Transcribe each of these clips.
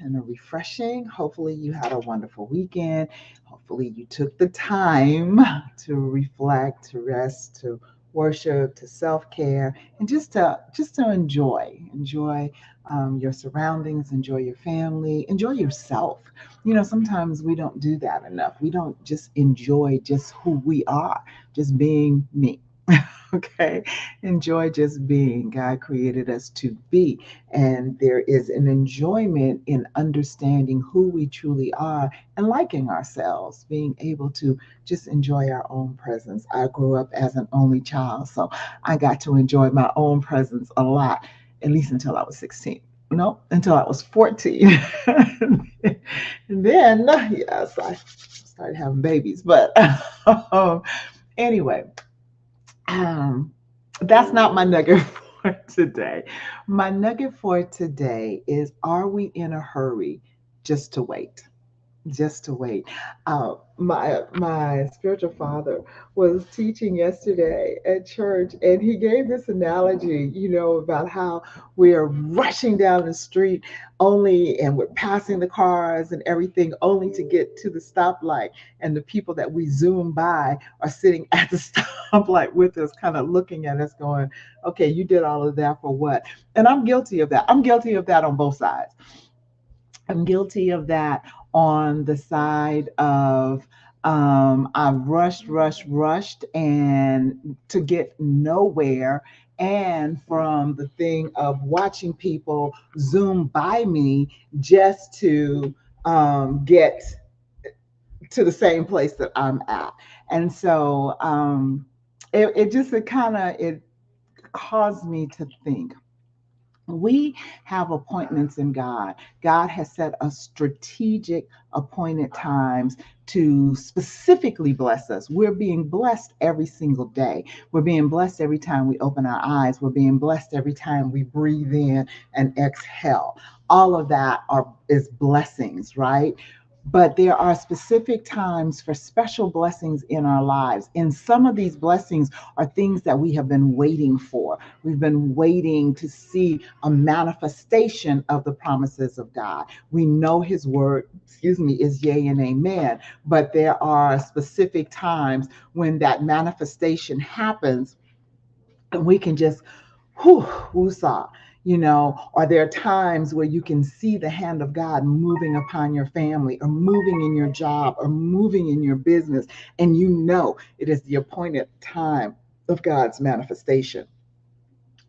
and a refreshing. Hopefully, you had a wonderful weekend. Hopefully, you took the time to reflect, to rest, to worship, to self-care, and just to enjoy your surroundings, enjoy your family, enjoy yourself. Sometimes we don't do that enough. We don't just enjoy just who we are, just being me. Okay, enjoy just being. God created us to be, and there is an enjoyment in understanding who we truly are and liking ourselves, being able to just enjoy our own presence. I grew up as an only child, so I got to enjoy my own presence a lot, at least until I was 16. No, until I was 14. And then, yes, I started having babies. But anyway, um, that's not my nugget for today. My nugget for today is, are we in a hurry just to wait? Just to wait. My spiritual father was teaching yesterday at church, and he gave this analogy, about how we are rushing down the street only, and we're passing the cars and everything, only to get to the stoplight, and the people that we zoom by are sitting at the stoplight with us, kind of looking at us, going, "Okay, you did all of that for what?" And I'm guilty of that. I'm guilty of that on both sides. I'm guilty of that on the side of I've rushed, and to get nowhere. And from the thing of watching people zoom by me just to get to the same place that I'm at. And so it caused me to think, we have appointments in God. God has set us strategic appointed times to specifically bless us. We're being blessed every single day. We're being blessed every time we open our eyes. We're being blessed every time we breathe in and exhale. All of that is blessings, right? But there are specific times for special blessings in our lives. And some of these blessings are things that we have been waiting for. We've been waiting to see a manifestation of the promises of God. We know His word, is yea and amen. But there are specific times when that manifestation happens, and we can just, whew, woosah. Or there are times where you can see the hand of God moving upon your family, or moving in your job, or moving in your business, and it is the appointed time of God's manifestation.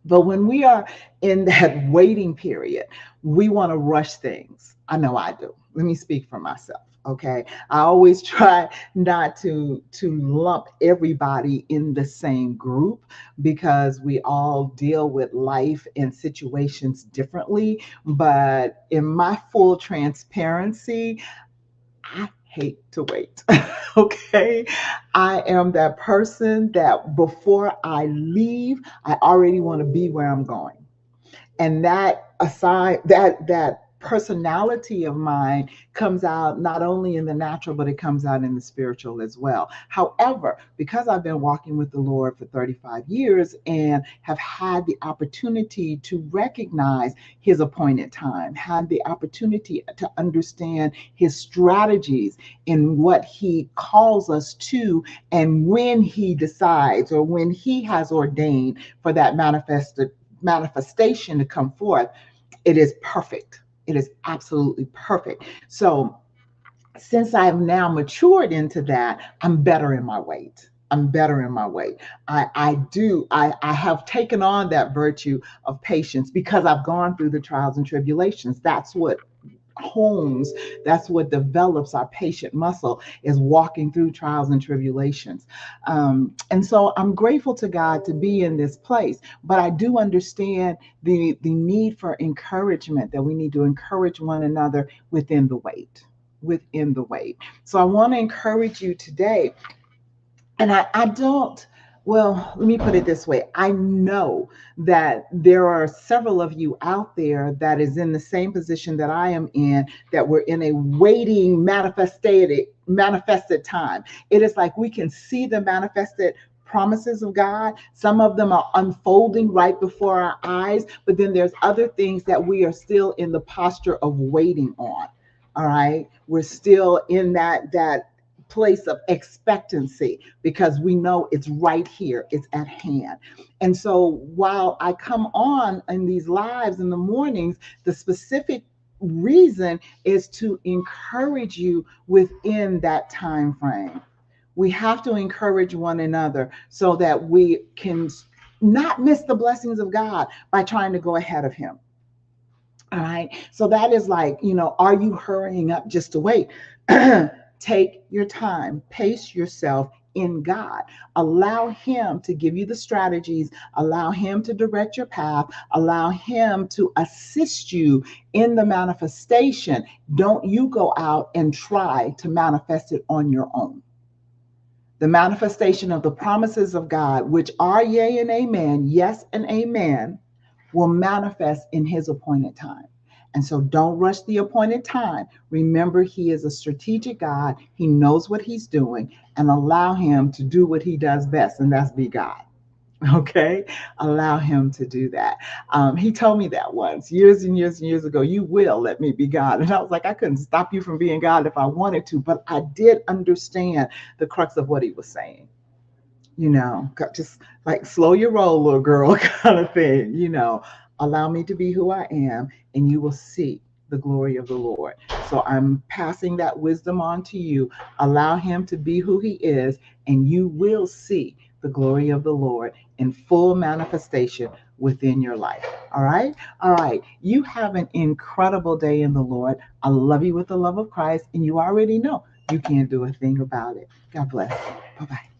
But when we are in that waiting period, we want to rush things. I know I do. Let me speak for myself. Okay. I always try not to lump everybody in the same group, because we all deal with life and situations differently. But in my full transparency, I hate to wait. Okay. I am that person that before I leave, I already want to be where I'm going. And that personality of mine comes out not only in the natural, but it comes out in the spiritual as well. However, because I've been walking with the Lord for 35 years and have had the opportunity to recognize His appointed time, had the opportunity to understand His strategies in what He calls us to, and when He decides, or when He has ordained for that manifestation to come forth, it is perfect. It is absolutely perfect. So, since I've now matured into that, I'm better in my weight. I'm better in my weight. I have taken on that virtue of patience, because I've gone through the trials and tribulations. That's what homes, that's what develops our patient muscle, is walking through trials and tribulations. And so I'm grateful to God to be in this place. But I do understand the need for encouragement, that we need to encourage one another within the wait. Within the wait. So I want to encourage you today. And I don't, well, let me put it this way. I know that there are several of you out there that is in the same position that I am in, that we're in a waiting manifested time. It is like we can see the manifested promises of God. Some of them are unfolding right before our eyes, but then there's other things that we are still in the posture of waiting on. All right. We're still in that place of expectancy because we know it's right here, it's at hand. And so while I come on in these lives in the mornings, the specific reason is to encourage you within that time frame. We have to encourage one another so that we can not miss the blessings of God by trying to go ahead of him. All right. So that is like, are you hurrying up just to wait? Take your time, pace yourself in God. Allow him to give you the strategies, allow him to direct your path, allow him to assist you in the manifestation. Don't you go out and try to manifest it on your own. The manifestation of the promises of God, which are yea and amen, yes and amen, will manifest in his appointed time. And so don't rush the appointed time. Remember, he is a strategic God. He knows what he's doing, and allow him to do what he does best, and that's be God. Okay, allow him to do that. He told me that once, years and years and years ago. You will let me be God. And I was like, I couldn't stop you from being God if I wanted to, but I did understand the crux of what he was saying. Just like slow your roll, little girl, kind of thing. Allow me to be who I am, and you will see the glory of the Lord. So I'm passing that wisdom on to you. Allow him to be who he is, and you will see the glory of the Lord in full manifestation within your life. All right. All right. You have an incredible day in the Lord. I love you with the love of Christ, and you already know you can't do a thing about it. God bless. Bye-bye.